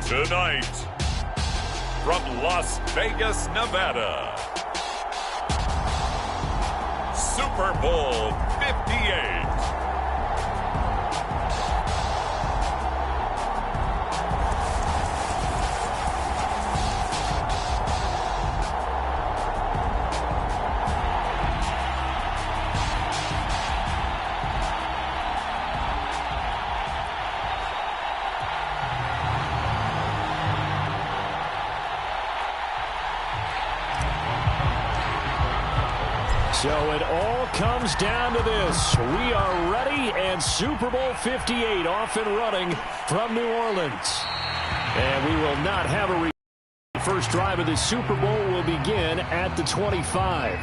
Tonight, from Las Vegas, Nevada, Super Bowl 58. So it all comes down to this. We are ready, and Super Bowl 58 off and running from New Orleans. And we will not have a the first drive of the Super Bowl will begin at the 25.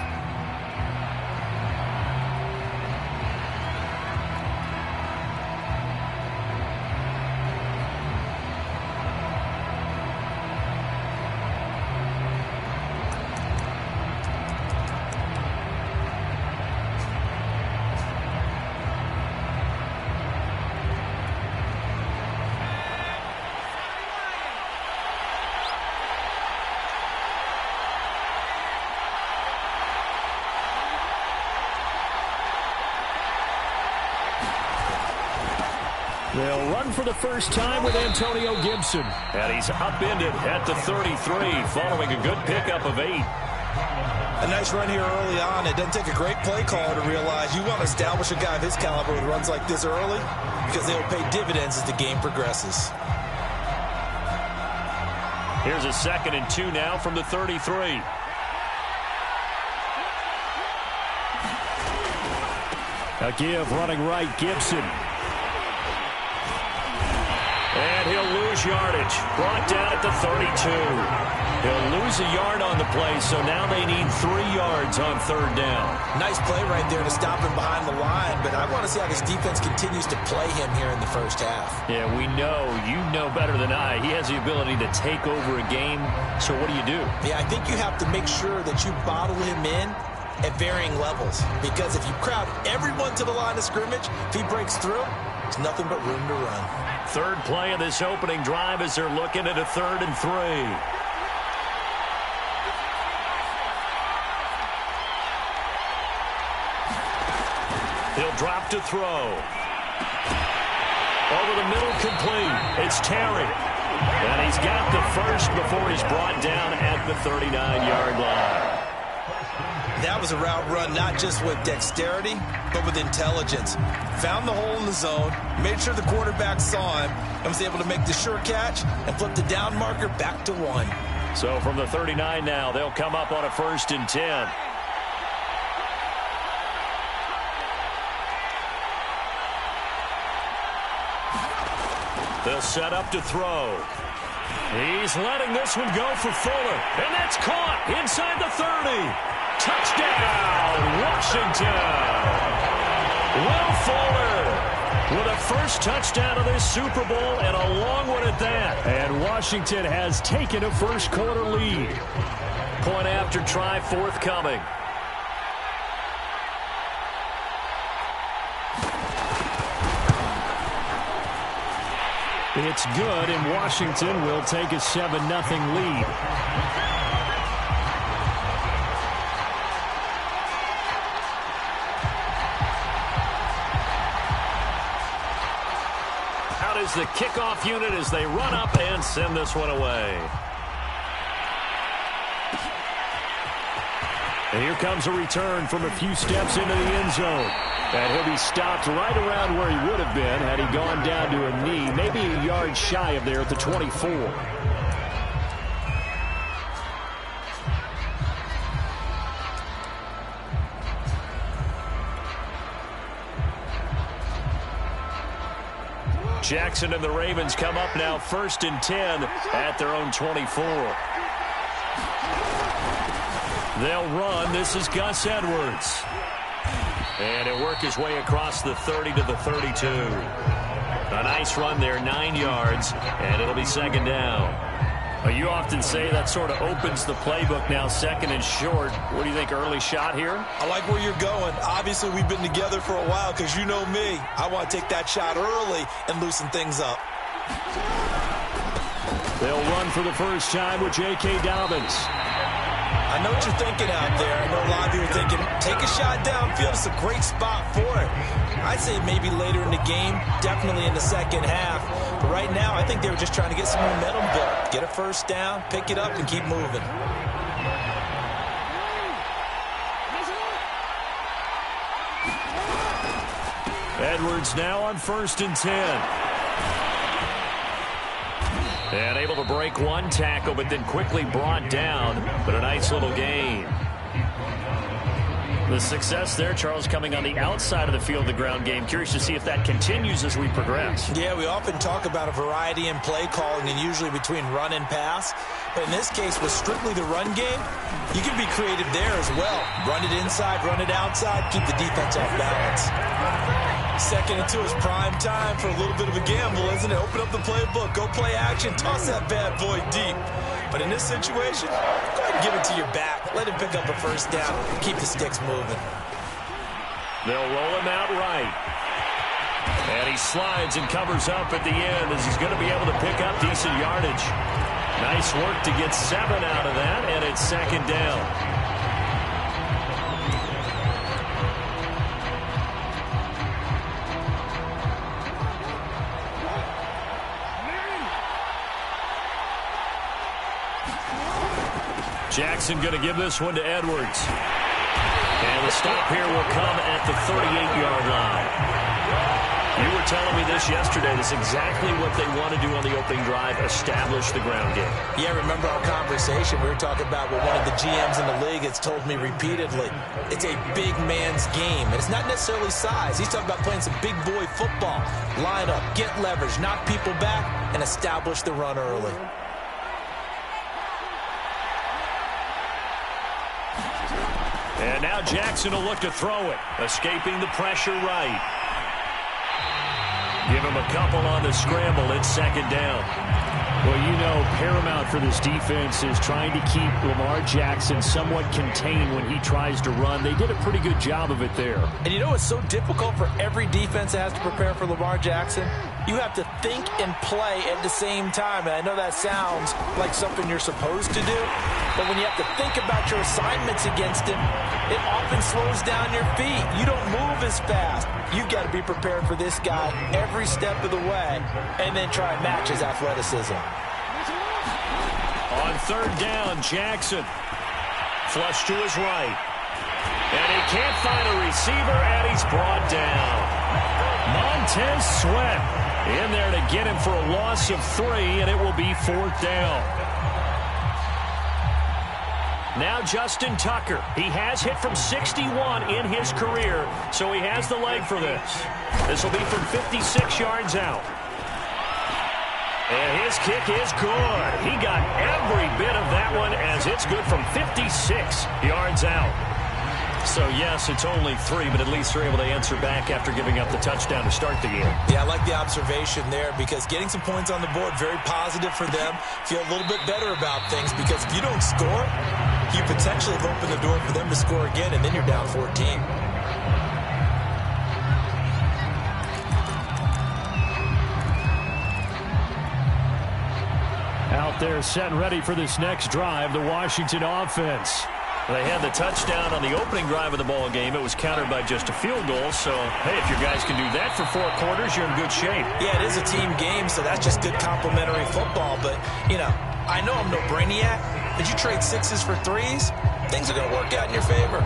They'll run for the first time with Antonio Gibson. And he's upended at the 33 following a good pickup of 8. A nice run here early on. It doesn't take a great play caller to realize you want to establish a guy of his caliber with runs like this early because they will pay dividends as the game progresses. Here's a 2nd and 2 now from the 33. A give running right, Gibson. And he'll lose yardage. Brought down at the 32. He'll lose a yard on the play, so now they need 3 yards on 3rd down. Nice play right there to stop him behind the line, but I want to see how this defense continues to play him here in the first half. Yeah, we know. You know better than I. He has the ability to take over a game, so what do you do? Yeah, I think you have to make sure that you bottle him in at varying levels, because if you crowd everyone to the line of scrimmage, if he breaks through, there's nothing but room to run. 3rd play of this opening drive as they're looking at a 3rd and 3. He'll drop to throw. Over the middle, complete. It's Terry. And he's got the first before he's brought down at the 39-yard line. That was a route run not just with dexterity, but with intelligence. Found the hole in the zone, made sure the quarterback saw him, and was able to make the sure catch and flip the down marker back to 1. So from the 39 now, they'll come up on a 1st and 10. They'll set up to throw. He's letting this one go for Fuller. And that's caught inside the 30. Touchdown, Washington. Will Fuller with a first touchdown of this Super Bowl, and a long one at that. And Washington has taken a first-quarter lead. Point after try forthcoming. It's good, and Washington will take a 7-0 lead. Out is the kickoff unit as they run up and send this one away. And here comes a return from a few steps into the end zone. And he'll be stopped right around where he would have been had he gone down to a knee, maybe a yard shy of there at the 24. Jackson and the Ravens come up now 1st and 10 at their own 24. They'll run. This is Gus Edwards. And he'll work his way across the 30 to the 32. A nice run there, 9 yards, and it'll be 2nd down. You often say that sort of opens the playbook now, 2nd and short. What do you think, early shot here? I like where you're going. Obviously, we've been together for a while because you know me. I want to take that shot early and loosen things up. They'll run for the first time with J.K. Dobbins. I know what you're thinking out there. I know a lot of you are thinking, take a shot downfield. It's a great spot for it. I'd say maybe later in the game, definitely in the second half. But right now, I think they were just trying to get some momentum built. Get a first down, pick it up, and keep moving. Edwards now on 1st and 10. And able to break one tackle, but then quickly brought down. But a nice little gain. The success there, Charles, coming on the outside of the field, the ground game. Curious to see if that continues as we progress. Yeah, we often talk about a variety in play calling and usually between run and pass. But in this case, with strictly the run game, you can be creative there as well. Run it inside, run it outside, keep the defense off balance. 2nd and 2 is prime time for a little bit of a gamble, isn't it? Open up the playbook, go play action, toss that bad boy deep. But in this situation, go ahead and give it to your back. Let him pick up a first down. Keep the sticks moving. They'll roll him out right. And he slides and covers up at the end as he's going to be able to pick up decent yardage. Nice work to get 7 out of that, and it's 2nd down. Jackson going to give this one to Edwards. And the stop here will come at the 38-yard line. You were telling me this yesterday. This is exactly what they want to do on the opening drive, establish the ground game. Yeah, remember our conversation. We were talking about what one of the GMs in the league has told me repeatedly. It's a big man's game. And it's not necessarily size. He's talking about playing some big boy football. Line up, get leverage, knock people back, and establish the run early. And now Jackson will look to throw it, escaping the pressure right. Give him a couple on the scramble. It's 2nd down. Well, you know, paramount for this defense is trying to keep Lamar Jackson somewhat contained when he tries to run. They did a pretty good job of it there. And you know it's so difficult for every defense that has to prepare for Lamar Jackson? You have to think and play at the same time. And I know that sounds like something you're supposed to do, But when you have to think about your assignments against him, it often slows down your feet. You don't move as fast. You've got to be prepared for this guy every step of the way and then try and match his athleticism. On third down, Jackson. Flush to his right. And he can't find a receiver, and he's brought down. Montez Sweat in there to get him for a loss of 3, and it will be fourth down. Now Justin Tucker. He has hit from 61 in his career, so he has the leg for this. This will be from 56 yards out. And his kick is good. He got every bit of that one as it's good from 56 yards out. So, yes, it's only 3, but at least they're able to answer back after giving up the touchdown to start the game. Yeah, I like the observation there because getting some points on the board, very positive for them. Feel a little bit better about things because if you don't score, you potentially have opened the door for them to score again, and then you're down 14. Out there set and ready for this next drive, the Washington offense. They had the touchdown on the opening drive of the ball game. It was countered by just a field goal. So, hey, if your guys can do that for 4 quarters, you're in good shape. Yeah, it is a team game, so that's just good complementary football. But, you know, I know I'm no brainiac, but you trade 6s for 3s, things are going to work out in your favor.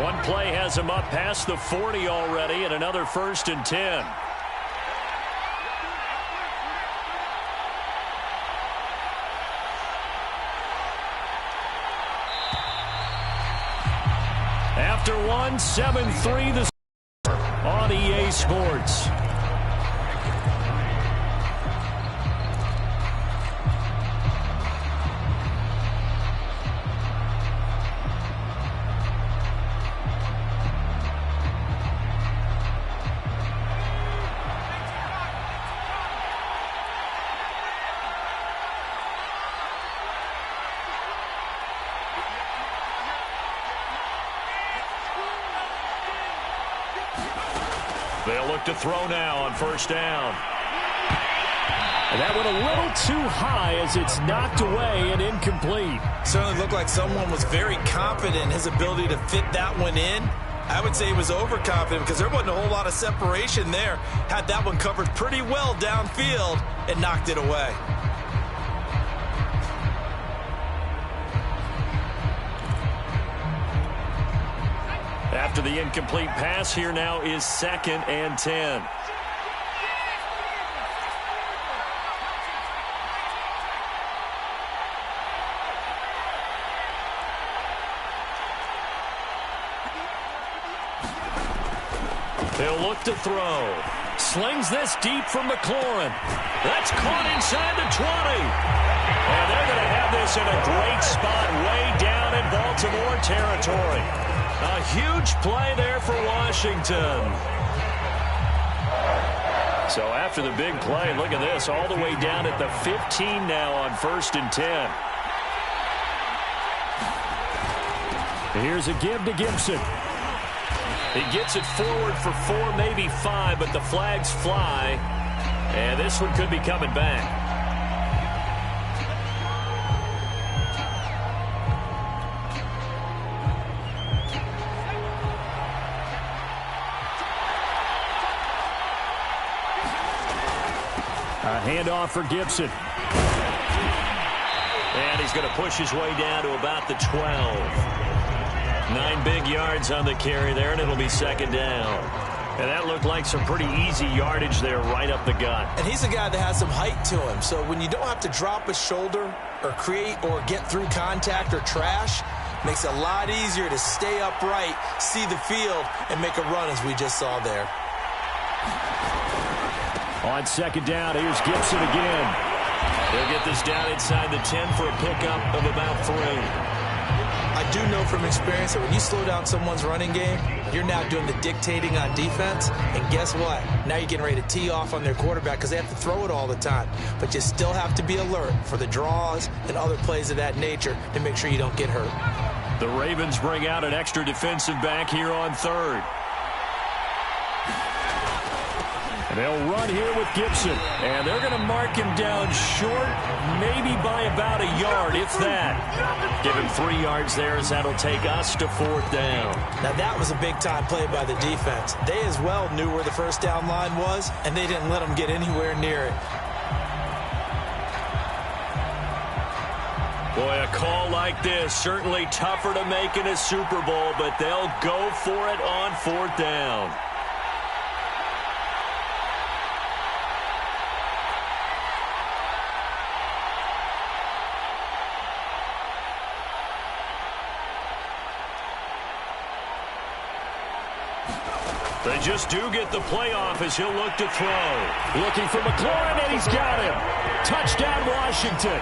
One play has him up past the 40 already, and another 1st and 10. After 1, 7-3 the score on EA Sports. They'll look to throw now on 1st down. And that went a little too high as it's knocked away and incomplete. Certainly looked like someone was very confident in his ability to fit that one in. I would say he was overconfident because there wasn't a whole lot of separation there. Had that one covered pretty well downfield and knocked it away. After the incomplete pass, here now is 2nd and 10. They'll look to throw. Slings this deep from McLaurin. That's caught inside the 20. And they're going to have this in a great spot way down in Baltimore territory. A huge play there for Washington. So after the big play, look at this, all the way down at the 15 now on 1st and 10. Here's a give to Gibson. He gets it forward for 4, maybe 5, but the flags fly. And this one could be coming back. A handoff for Gibson. And he's going to push his way down to about the 12. 9 big yards on the carry there, and it'll be 2nd down. And that looked like some pretty easy yardage there right up the gut. And he's a guy that has some height to him. So when you don't have to drop a shoulder or create or get through contact or trash, makes it a lot easier to stay upright, see the field, and make a run as we just saw there. On 2nd down, here's Gibson again. They'll get this down inside the 10 for a pickup of about 3. I do know from experience that when you slow down someone's running game, you're now doing the dictating on defense. And guess what? Now you're getting ready to tee off on their quarterback because they have to throw it all the time. But you still have to be alert for the draws and other plays of that nature to make sure you don't get hurt. The Ravens bring out an extra defensive back here on 3rd. And they'll run here with Gibson. And they're going to mark him down short, maybe by about a yard, if that. Give him 3 yards there as that'll take us to 4th down. Now that was a big-time play by the defense. They as well knew where the first down line was, and they didn't let them get anywhere near it. Boy, a call like this, certainly tougher to make in a Super Bowl, but they'll go for it on 4th down. They just do get the playoff as he'll look to throw. Looking for McLaurin, and he's got him. Touchdown, Washington.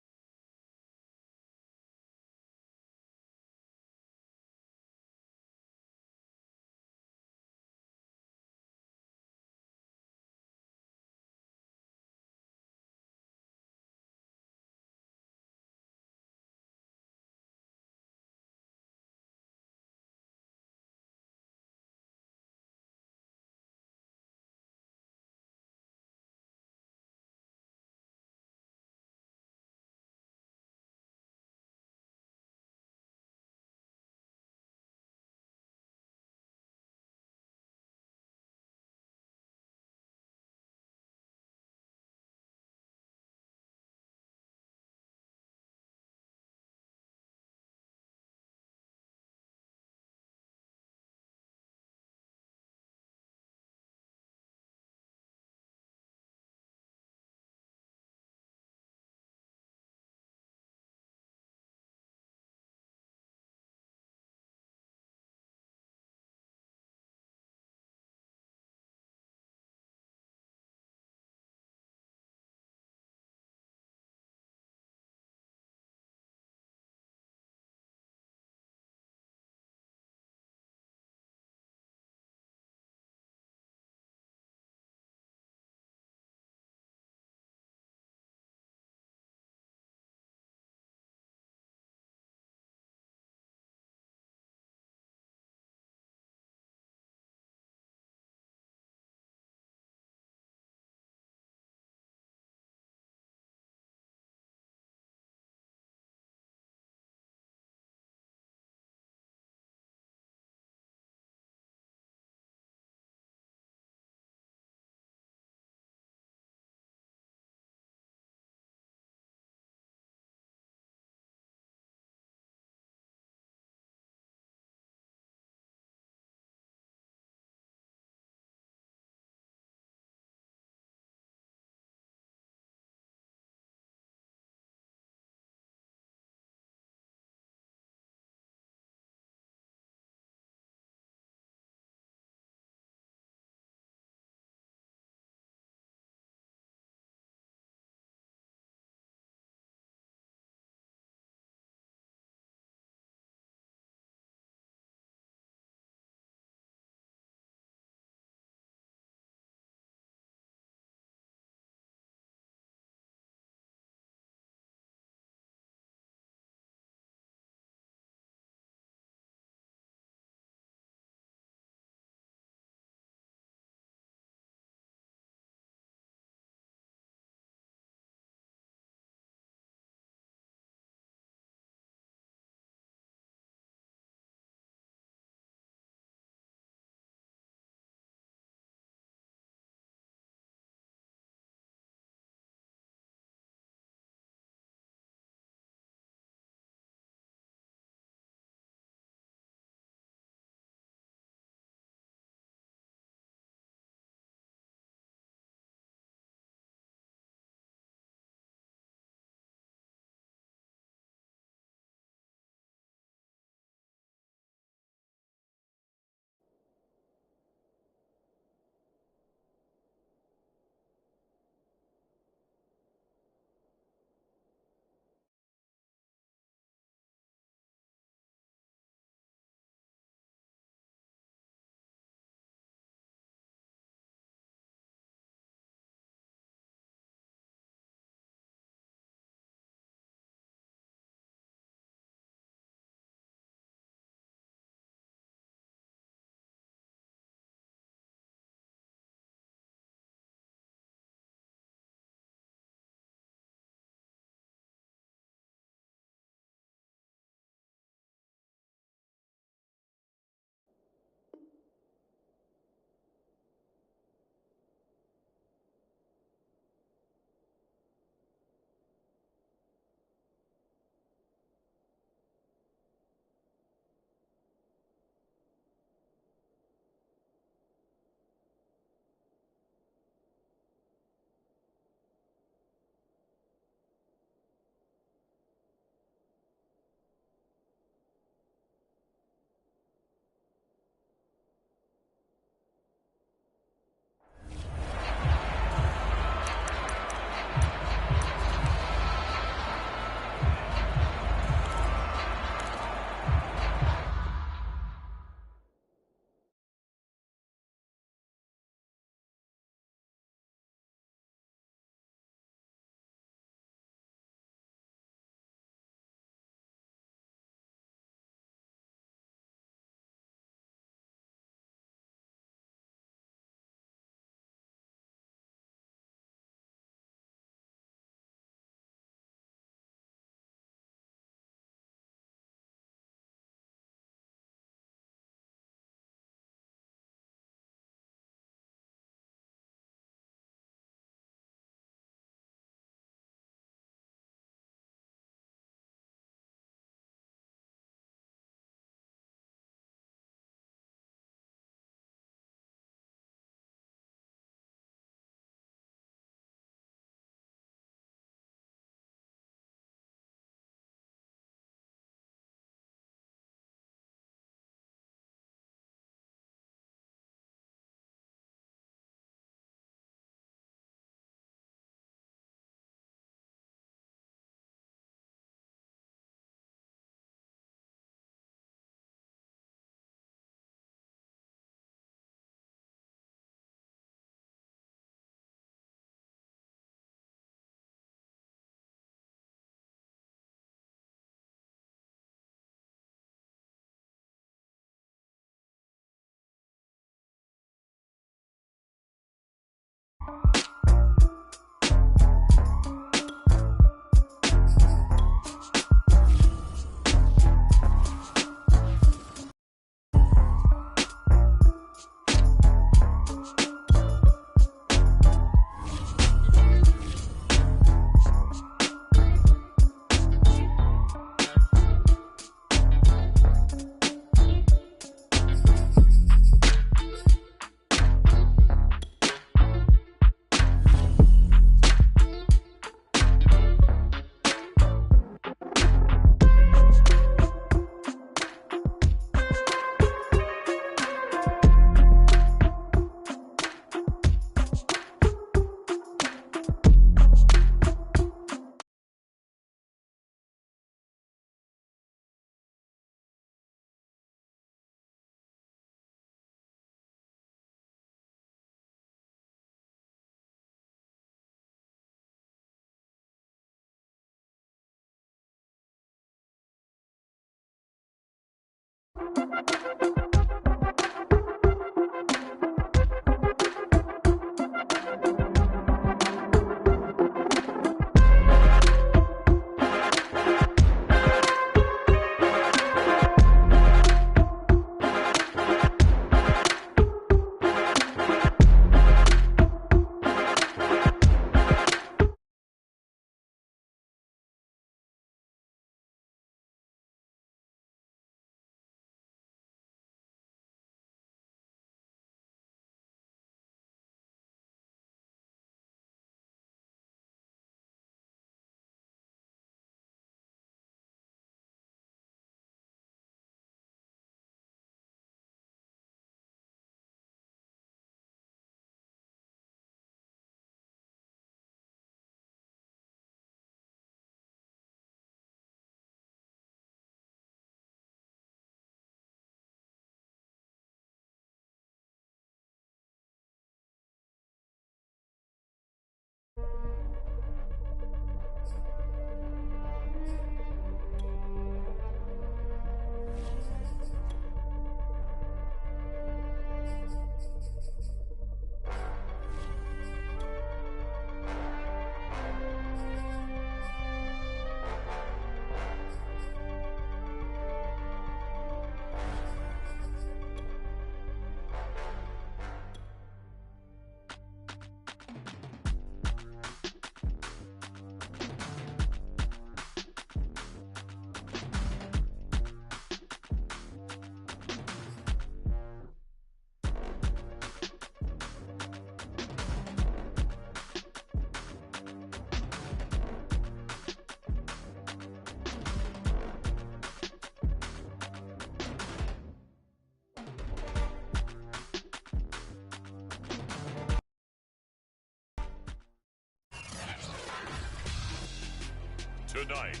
Tonight,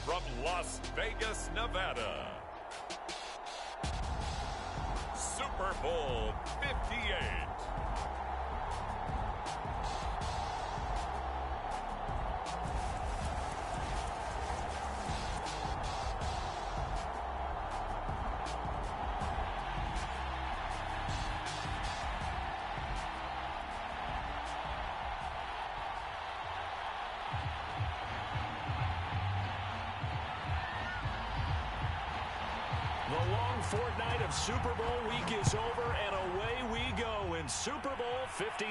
from Las Vegas, Nevada, Super Bowl 58. The long fortnight of Super Bowl week is over, and away we go in Super Bowl 58.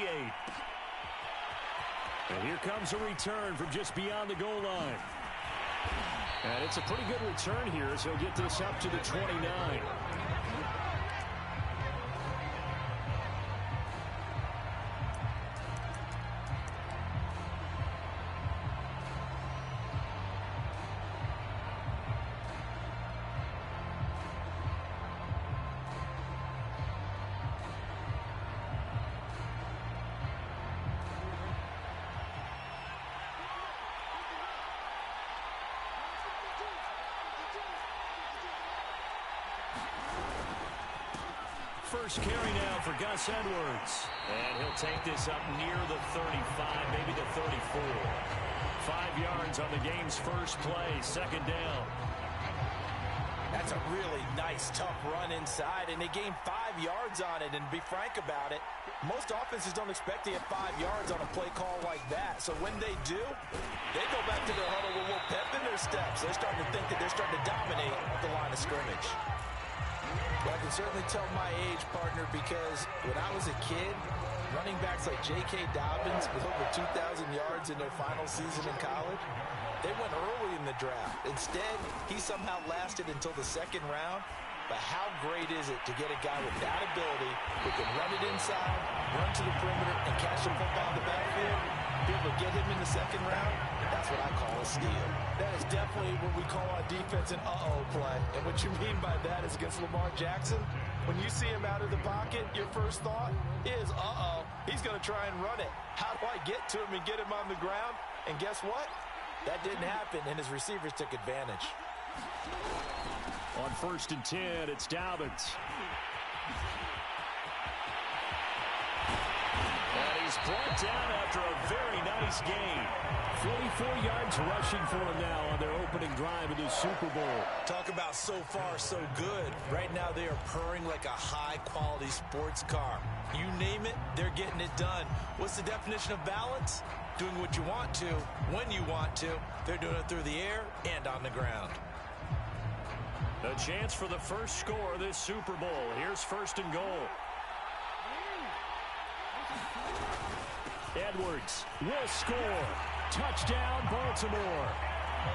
And here comes a return from just beyond the goal line. And it's a pretty good return here as he'll get this up to the 29. First carry now for Gus Edwards. And he'll take this up near the 35, maybe the 34. 5 yards on the game's first play, second down. That's a really nice, tough run inside, and they gained 5 yards on it. And to be frank about it, most offenses don't expect to get 5 yards on a play call like that. So when they do, they go back to their huddle with a little pep in their steps. They're starting to think that they're starting to dominate the line of scrimmage. But I can certainly tell my age, partner, because when I was a kid, running backs like J.K. Dobbins with over 2,000 yards in their final season in college, they went early in the draft. Instead, he somehow lasted until the second round. But how great is it to get a guy with that ability who can run it inside, run to the perimeter, and catch the football in the backfield? Be able to get him in the second round, that's what I call a steal. That is definitely what we call on defense an uh-oh play. And what you mean by that is against Lamar Jackson, when you see him out of the pocket, your first thought is, uh-oh, he's going to try and run it. How do I get to him and get him on the ground? And guess what? That didn't happen, and his receivers took advantage. On 1st and 10, it's Dobbins. And he's is brought down after a very nice game. 44 yards rushing for him now on their opening drive in the Super Bowl. Talk about so far so good. Right now they are purring like a high-quality sports car. You name it, they're getting it done. What's the definition of balance? Doing what you want to, when you want to. They're doing it through the air and on the ground. A chance for the first score of this Super Bowl. Here's first and goal. Edwards will score. Touchdown, Baltimore.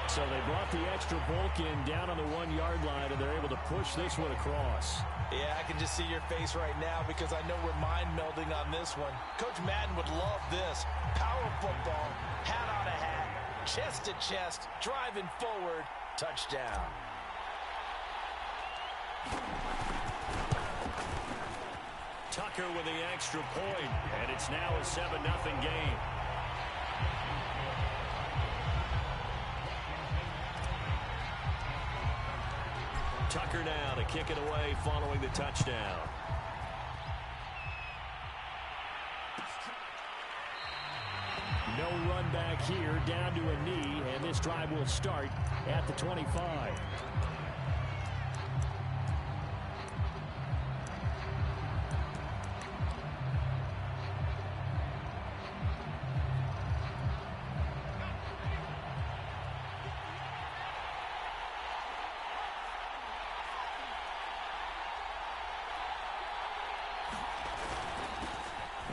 So they brought the extra bulk in down on the 1-yard line, and they're able to push this one across. Yeah, I can just see your face right now because I know we're mind melding on this one. Coach Madden would love this. Power football, hat on a hat, chest to chest, driving forward, touchdown. Tucker with the extra point, and it's now a 7-0 game. Tucker now to kick it away following the touchdown. No run back here, down to a knee, and this drive will start at the 25.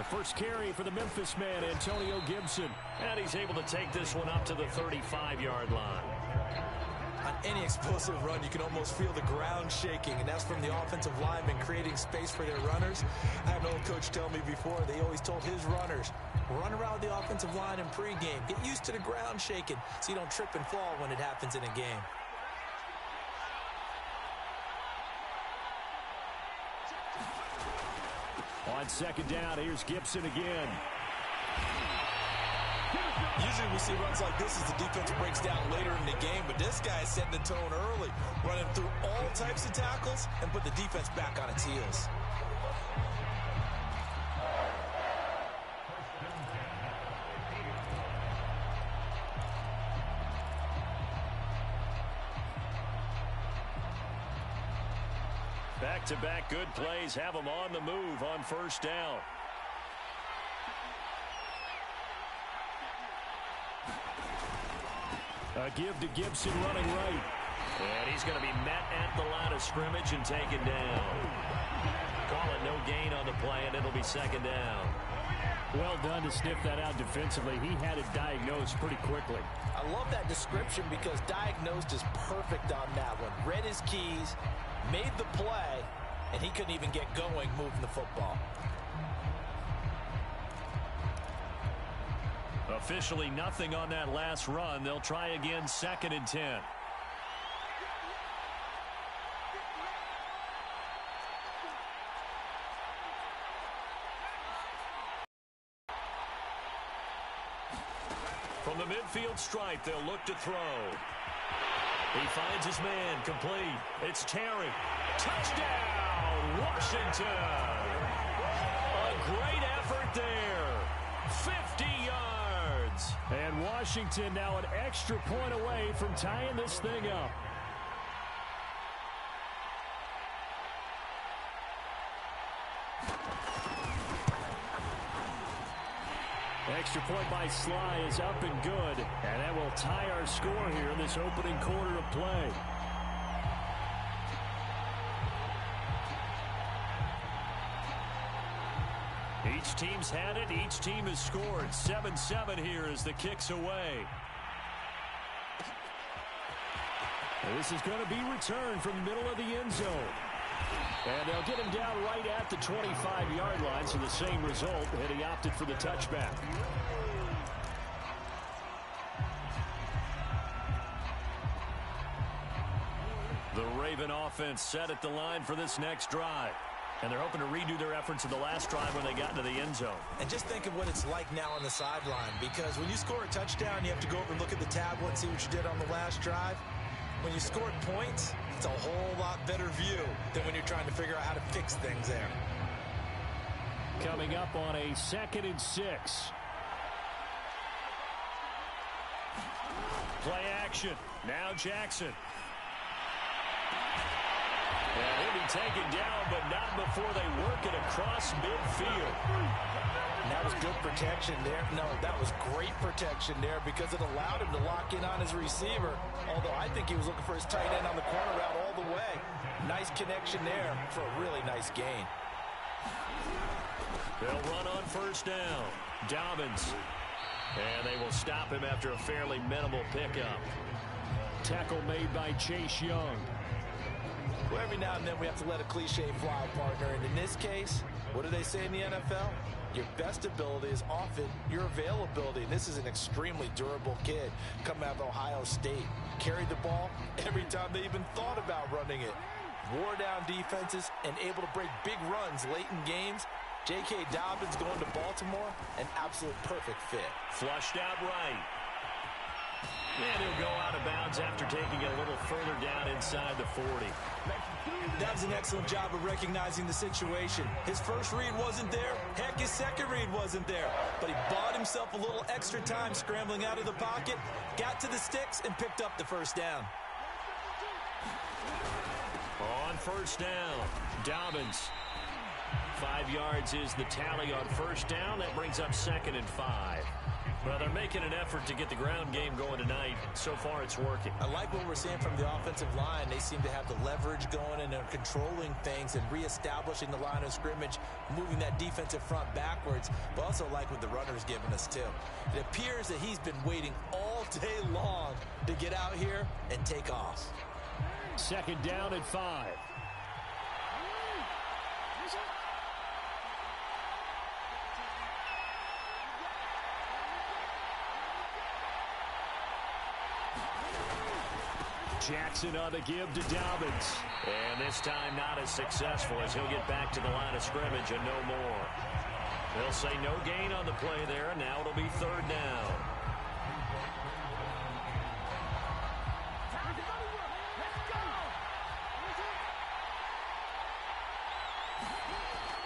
First carry for the Memphis man, Antonio Gibson. And he's able to take this one up to the 35-yard line. On any explosive run, you can almost feel the ground shaking, and that's from the offensive linemen creating space for their runners. I had an old coach tell me before, they always told his runners, run around the offensive line in pregame. Get used to the ground shaking so you don't trip and fall when it happens in a game. On second down, here's Gibson again. Usually we see runs like this as the defense breaks down later in the game, but this guy is setting the tone early, running through all types of tackles and put the defense back on its heels. Back-to-back good plays have them on the move on first down. A give to Gibson running right. And he's going to be met at the line of scrimmage and taken down. Call it no gain on the play, and it'll be second down. Well done to sniff that out defensively. He had it diagnosed pretty quickly. I love that description because diagnosed is perfect on that one. Read his keys, made the play, and he couldn't even get going moving the football. Officially nothing on that last run. They'll try again, 2nd and 10. From the midfield stripe, they'll look to throw. He finds his man, complete. It's Terry. Touchdown, Washington. A great effort there. 50 yards. And Washington now an extra point away from tying this thing up. Extra point by Sly is up and good. And that will tie our score here in this opening quarter of play. Each team's had it. Each team has scored. 7-7 here as the kick's away. This is going to be returned from the middle of the end zone. And they'll get him down right at the 25-yard line, so the same result, and he opted for the touchback. The Raven offense set at the line for this next drive. And they're hoping to redo their efforts in the last drive when they got into the end zone. And just think of what it's like now on the sideline, because when you score a touchdown, you have to go over and look at the tablet and see what you did on the last drive. When you scored points, it's a whole lot better view than when you're trying to figure out how to fix things there. coming up on a 2nd and 6. Play action. Now Jackson. And he'll be taken down, but not before they work it across midfield. And that was good protection there. No, that was great protection there because it allowed him to lock in on his receiver. Although I think he was looking for his tight end on the corner route all the way. Nice connection there for a really nice gain. They'll run on 1st down. Dobbins. And they will stop him after a fairly minimal pickup. Tackle made by Chase Young. Well, every now and then we have to let a cliche fly, partner. And in this case, what do they say in the NFL? Your best ability is often your availability. And this is an extremely durable kid coming out of Ohio State. Carried the ball every time they even thought about running it. Wore down defenses and able to break big runs late in games. J.K. Dobbins going to Baltimore, an absolute perfect fit. Flushed out right. And he'll go out of bounds after taking it a little further down inside the 40. That was an excellent job of recognizing the situation. His first read wasn't there. Heck, his second read wasn't there. But he bought himself a little extra time scrambling out of the pocket, got to the sticks, and picked up the 1st down. On 1st down, Dobbins. 5 yards is the tally on 1st down. That brings up 2nd and 5. Well, they're making an effort to get the ground game going tonight. So far, it's working. I like what we're seeing from the offensive line. They seem to have the leverage going, and they're controlling things and reestablishing the line of scrimmage, moving that defensive front backwards, but also like what the runner's giving us, too. It appears that he's been waiting all day long to get out here and take off. 2nd down and 5. Jackson on the give to Dobbins. And this time not as successful as he'll get back to the line of scrimmage and no more. They'll say no gain on the play there, and now it'll be 3rd down.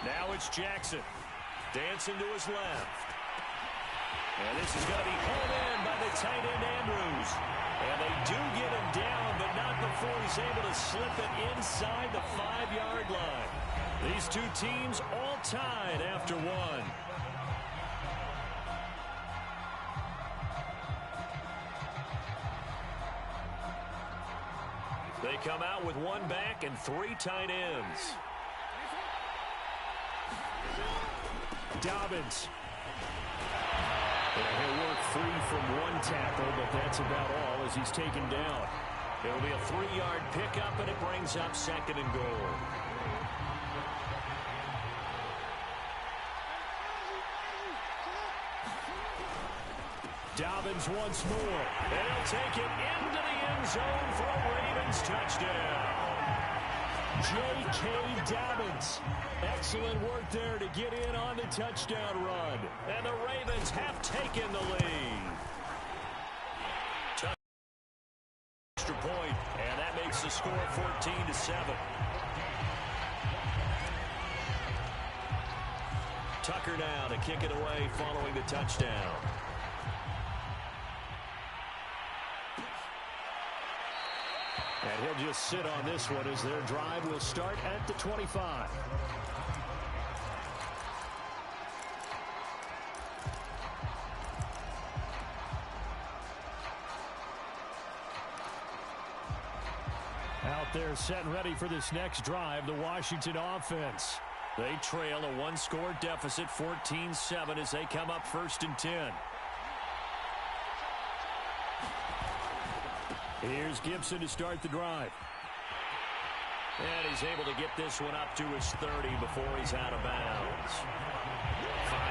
Now it's Jackson. Dancing to his left. And this is going to be hauled in by the tight end Andrews. And they do get him down, but not before he's able to slip it inside the 5-yard line. These two teams all tied after 1. They come out with 1 back and 3 tight ends. Dobbins. And he'll work free from 1 tackle, but that's about all as he's taken down. It'll be a 3-yard pickup, and it brings up 2nd and goal. Dobbins once more. And he'll take it into the end zone for a Ravens touchdown. J.K. Dobbins. Excellent work there to get in on the touchdown run. And the Ravens have taken the lead. Extra point, and that makes the score 14-7. Tucker now to kick it away following the touchdown. And he'll just sit on this one as their drive will start at the 25. Out there set and ready for this next drive, the Washington offense. They trail a 1-score deficit, 14-7, as they come up 1st and 10. Here's Gibson to start the drive. And he's able to get this one up to his 30 before he's out of bounds.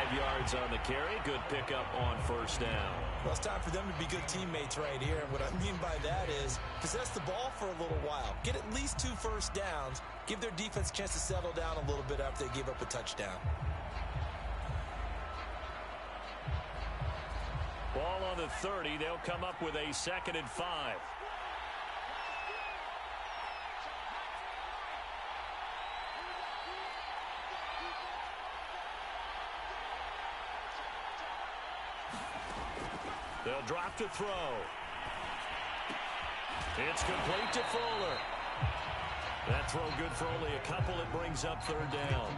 5 yards on the carry. Good pickup on 1st down. Well, it's time for them to be good teammates right here. And what I mean by that is possess the ball for a little while. Get at least 2 first downs. Give their defense a chance to settle down a little bit after they give up a touchdown. Ball on the 30. They'll come up with a 2nd and 5. They'll drop to throw. It's complete to Fuller. That throw good for only a couple. It brings up third down.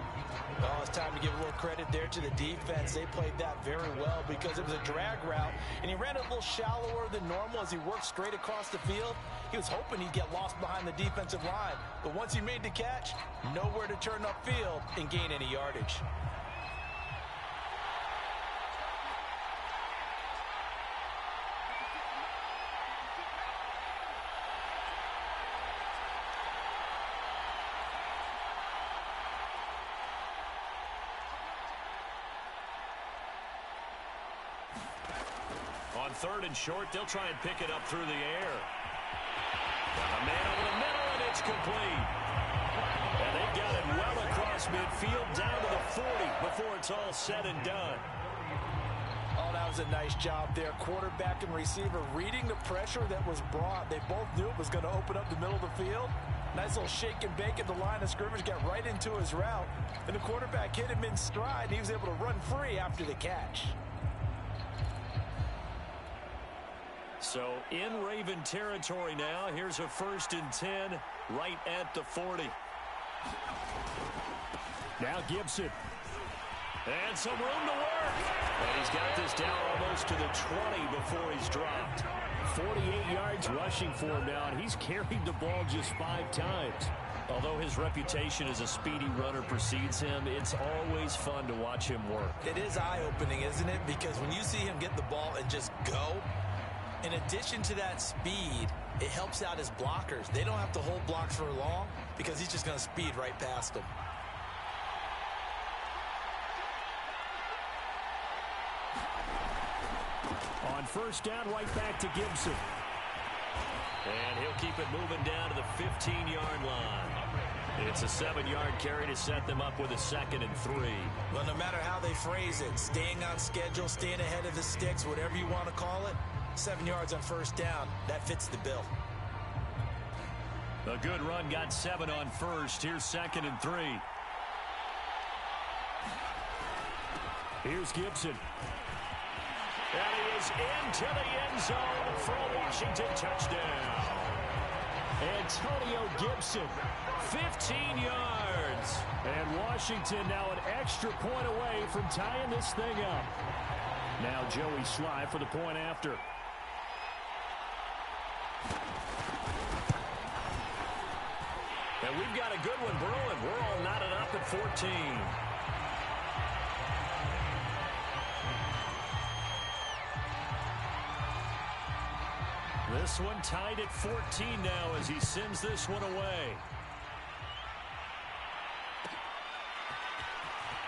Oh, it's time to give a little credit there to the defense. They played that very well because it was a drag route, and he ran it a little shallower than normal as he worked straight across the field. He was hoping he'd get lost behind the defensive line, but once he made the catch, nowhere to turn upfield and gain any yardage. On third and short, they'll try and pick it up through the air. Got a man over the middle, and it's complete. And they've got it well across midfield, down to the 40 before it's all said and done. Oh, that was a nice job there. Quarterback and receiver reading the pressure that was brought. They both knew it was going to open up the middle of the field. Nice little shake and bake at the line of scrimmage, got right into his route. And the quarterback hit him in stride, and he was able to run free after the catch. So in Raven territory now. Here's a 1st and 10 right at the 40. Now Gibson. And some room to work. And he's got this down almost to the 20 before he's dropped. 48 yards rushing for him now, and he's carried the ball just 5 times. Although his reputation as a speedy runner precedes him, it's always fun to watch him work. It is eye-opening, isn't it? Because when you see him get the ball and just go, in addition to that speed, it helps out his blockers. They don't have to hold blocks for long because he's just going to speed right past them. On first down, right back to Gibson. And he'll keep it moving down to the 15-yard line. It's a 7-yard carry to set them up with a 2nd and 3. Well, no matter how they phrase it, staying on schedule, staying ahead of the sticks, whatever you want to call it, 7 yards on first down, that fits the bill. A good run, got 7 on first. Here's 2nd and 3. Here's Gibson. And he is into the end zone for a Washington touchdown. Antonio Gibson, 15 yards. And Washington now an extra point away from tying this thing up. Now Joey Sly for the point after. And we've got a good one brewing. We're all knotted up at 14. This one tied at 14 now as he sends this one away.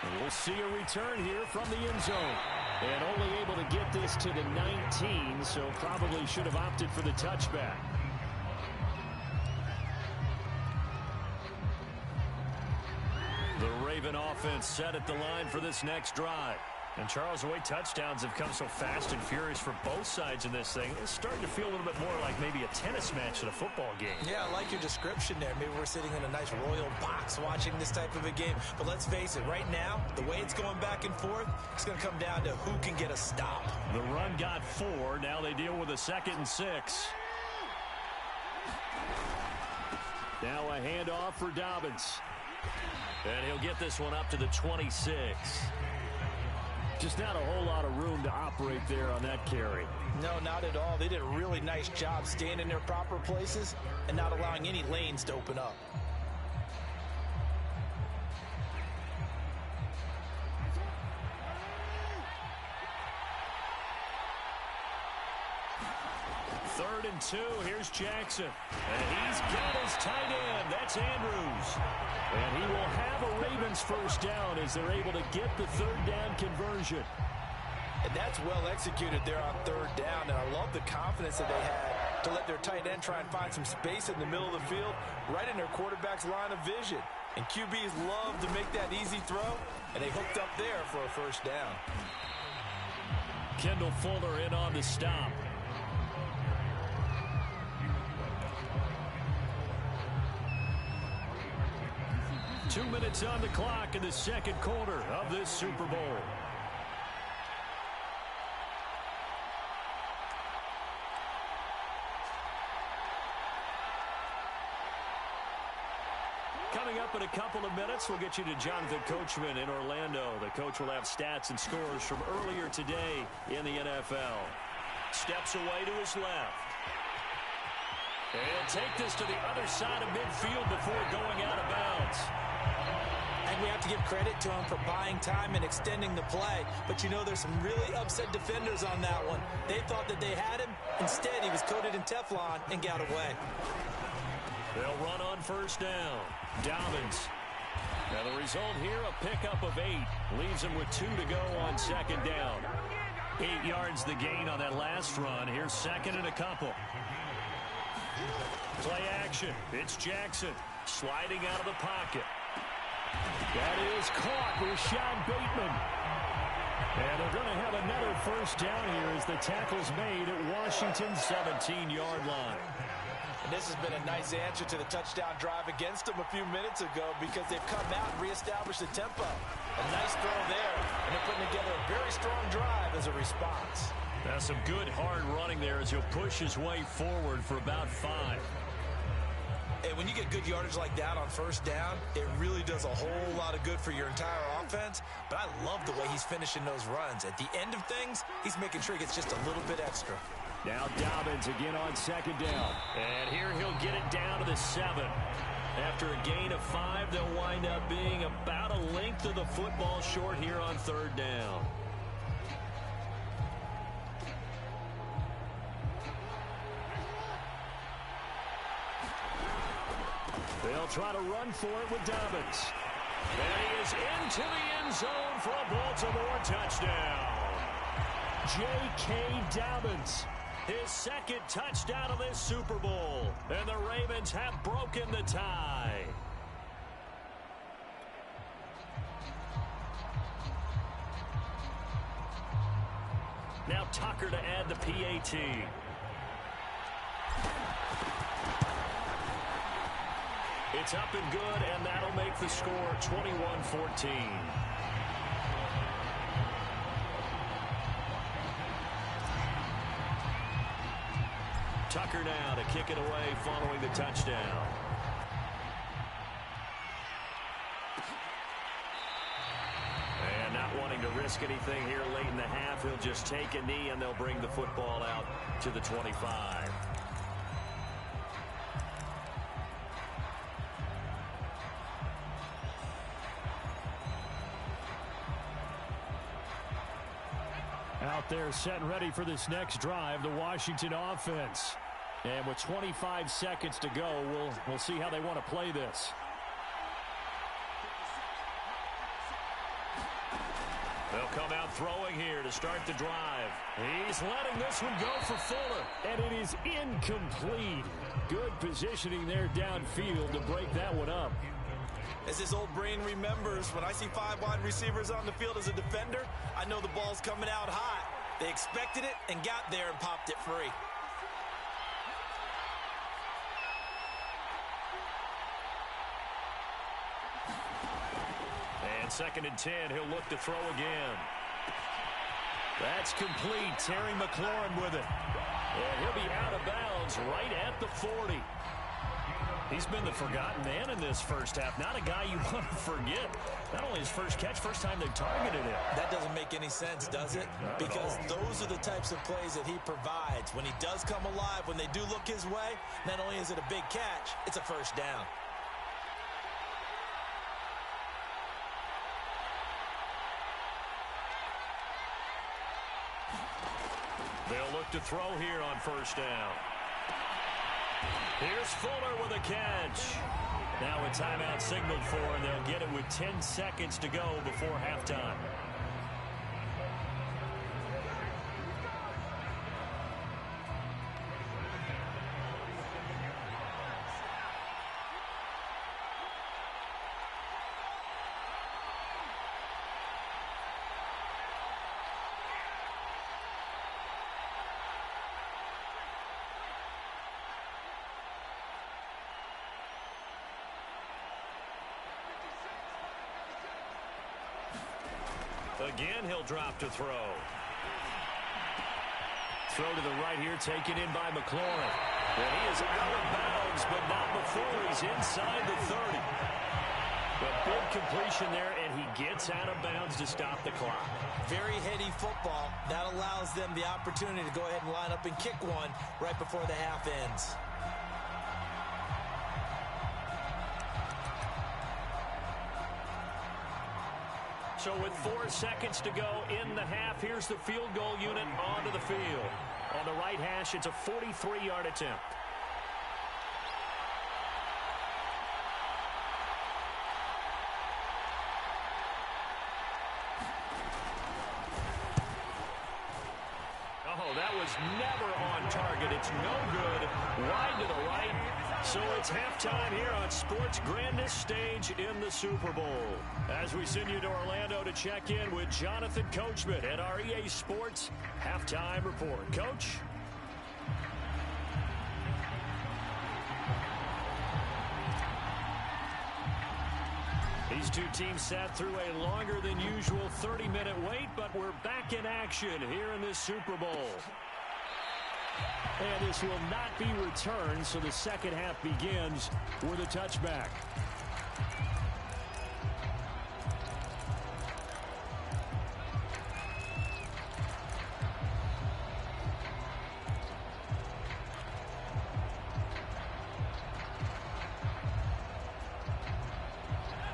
And we'll see a return here from the end zone. And only able to get this to the 19, so probably should have opted for the touchback. The Raven offense set at the line for this next drive. And, Charles, the way touchdowns have come so fast and furious for both sides in this thing, it's starting to feel a little bit more like maybe a tennis match at a football game. Yeah, I like your description there. Maybe we're sitting in a nice royal box watching this type of a game. But let's face it, right now, the way it's going back and forth, it's going to come down to who can get a stop. The run got 4. Now they deal with a 2nd and 6. Now a handoff for Dobbins. And he'll get this one up to the 26. Just not a whole lot of room to operate there on that carry. No, not at all. They did a really nice job staying in their proper places and not allowing any lanes to open up. Third and 2. Here's Jackson. And he's got his tight end. That's Andrews. And he will have a Ravens first down as they're able to get the third down conversion. And that's well executed there on third down. And I love the confidence that they had to let their tight end try and find some space in the middle of the field, right in their quarterback's line of vision. And QBs love to make that easy throw, and they hooked up there for a first down. Kendall Fuller in on the stop. Two minutes on the clock in the second quarter of this Super Bowl. Coming up in a couple of minutes, we'll get you to Jonathan Coachman in Orlando. The coach will have stats and scores from earlier today in the NFL. Steps away to his left. And he'll take this to the other side of midfield before going out of bounds. And we have to give credit to him for buying time and extending the play. But you know, there's some really upset defenders on that one. They thought that they had him. Instead, he was coated in Teflon and got away. They'll run on first down. Dobbins. Now the result here, a pickup of 8. Leaves him with 2 to go on second down. 8 yards the gain on that last run. Here's second and a couple. Play action. It's Jackson sliding out of the pocket. That is caught with Sean Bateman. And they're going to have another first down here as the tackle's made at Washington's 17-yard line. And this has been a nice answer to the touchdown drive against them a few minutes ago because they've come out and reestablished the tempo. A nice throw there, and they're putting together a very strong drive as a response. That's some good hard running there as he'll push his way forward for about 5. Hey, when you get good yardage like that on first down, it really does a whole lot of good for your entire offense. But I love the way he's finishing those runs. At the end of things, he's making sure he gets just a little bit extra. Now Dobbins again on second down. And here he'll get it down to the 7. After a gain of 5, they'll wind up being about a length of the football short here on third down. They'll try to run for it with Dobbins. And he is into the end zone for a Baltimore touchdown. J.K. Dobbins. His second touchdown of this Super Bowl. And the Ravens have broken the tie. Now Tucker to add the PAT. It's up and good, and that'll make the score 21-14. Tucker now to kick it away following the touchdown. And not wanting to risk anything here late in the half, he'll just take a knee, and they'll bring the football out to the 25. Out there set and ready for this next drive, the Washington offense. And with 25 seconds to go, we'll see how they want to play this. They'll come out throwing here to start the drive. He's letting this one go for Fuller. And it is incomplete. Good positioning there downfield to break that one up. As his old brain remembers, when I see 5 wide receivers on the field as a defender, I know the ball's coming out hot. They expected it and got there and popped it free. And second and 10, he'll look to throw again. That's complete. Terry McLaurin with it. And he'll be out of bounds right at the 40. He's been the forgotten man in this first half. Not a guy you want to forget. Not only his first catch, first time they've targeted him. That doesn't make any sense, does it? Because those are the types of plays that he provides. When he does come alive, when they do look his way, not only is it a big catch, it's a first down. They'll look to throw here on first down. Here's Fuller with a catch. Now a timeout signaled for, and they'll get it with 10 seconds to go before halftime. Again, he'll drop to throw. Throw to the right here, taken in by McLaurin. And he is out of bounds, but not before he's inside the 30. A big completion there, and he gets out of bounds to stop the clock. Very heady football. That allows them the opportunity to go ahead and line up and kick one right before the half ends. So with 4 seconds to go in the half, here's the field goal unit onto the field. On the right hash, it's a 43-yard attempt. Oh, that was never on target. It's no good. Wide to the right. So it's halftime here on sports' grandest stage in the Super Bowl. As we send you to Orlando to check in with Jonathan Coachman at our EA Sports Halftime Report. Coach? These two teams sat through a longer than usual 30-minute wait, but we're back in action here in this Super Bowl. And this will not be returned, so the second half begins with a touchback.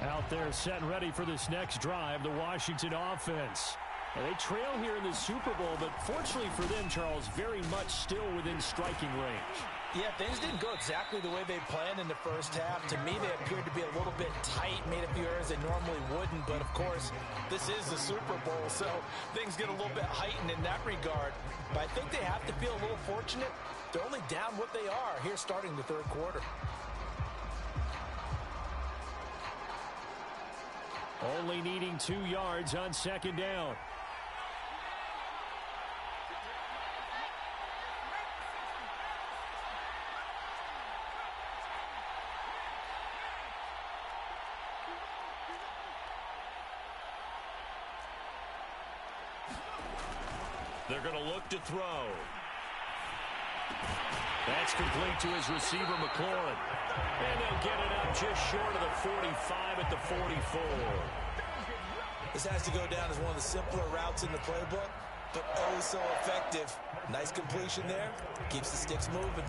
Out there set and ready for this next drive, the Washington offense. They trail here in the Super Bowl, but fortunately for them, Charles, very much still within striking range. Yeah, things didn't go exactly the way they planned in the first half. To me, they appeared to be a little bit tight, made a few errors they normally wouldn't. But, of course, this is the Super Bowl, so things get a little bit heightened in that regard. But I think they have to feel a little fortunate. They're only down what they are here starting the third quarter. Only needing 2 yards on second down. They're going to look to throw. That's complete to his receiver, McLaurin. And they'll get it up just short of the 45 at the 44. This has to go down as one of the simpler routes in the playbook, but oh so effective. Nice completion there. Keeps the sticks moving.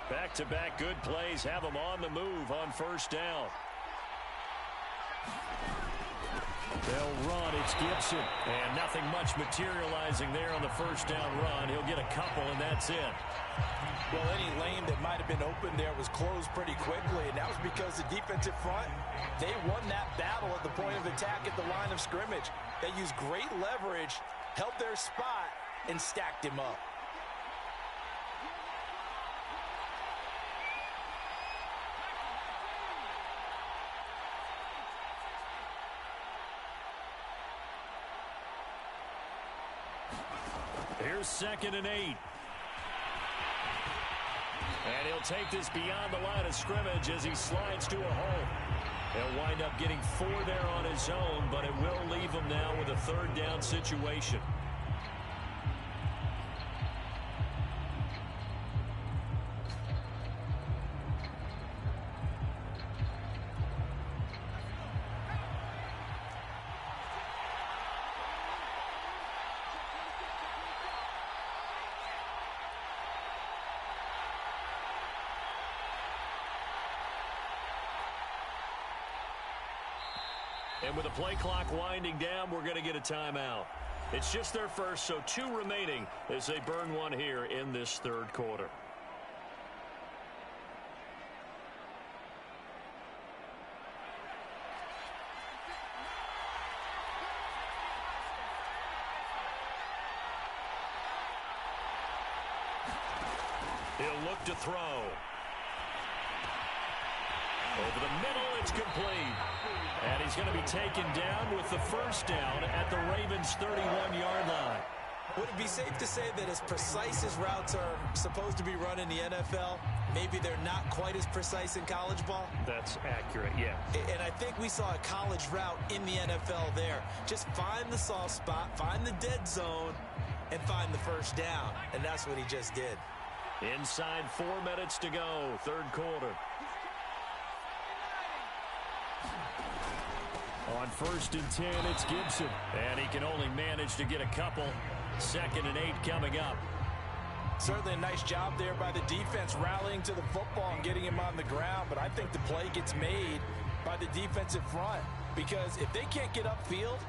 Back-to-back good plays have them on the move on first down. They'll run. It's Gibson. And nothing much materializing there on the first down run. He'll get a couple, and that's it. Well, any lane that might have been open there was closed pretty quickly, and that was because the defensive front, they won that battle at the point of attack at the line of scrimmage. They used great leverage, held their spot, and stacked him up. Here's 2nd and 8. And he'll take this beyond the line of scrimmage as he slides to a hole. He'll wind up getting 4 there on his own, but it will leave him now with a third down situation. And with the play clock winding down, we're going to get a timeout. It's just their first, so 2 remaining as they burn one here in this third quarter. He'll look to throw. Over the middle, it's complete. And he's going to be taken down with the first down at the Ravens' 31-yard line. Would it be safe to say that as precise as routes are supposed to be run in the NFL, maybe they're not quite as precise in college ball? That's accurate, yeah. And I think we saw a college route in the NFL there. Just find the soft spot, find the dead zone, and find the first down. And that's what he just did. Inside 4 minutes to go, third quarter. On 1st and 10, it's Gibson. And he can only manage to get a couple. 2nd and 8 coming up. Certainly a nice job there by the defense rallying to the football and getting him on the ground. But I think the play gets made by the defensive front. Because if they can't get upfield,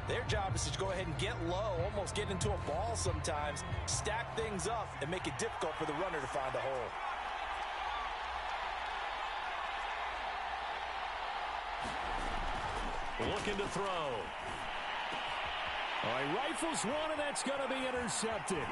their job is to go ahead and get low, almost get into a ball sometimes, stack things up, and make it difficult for the runner to find a hole. Looking to throw. All right, rifles one, and that's going to be intercepted.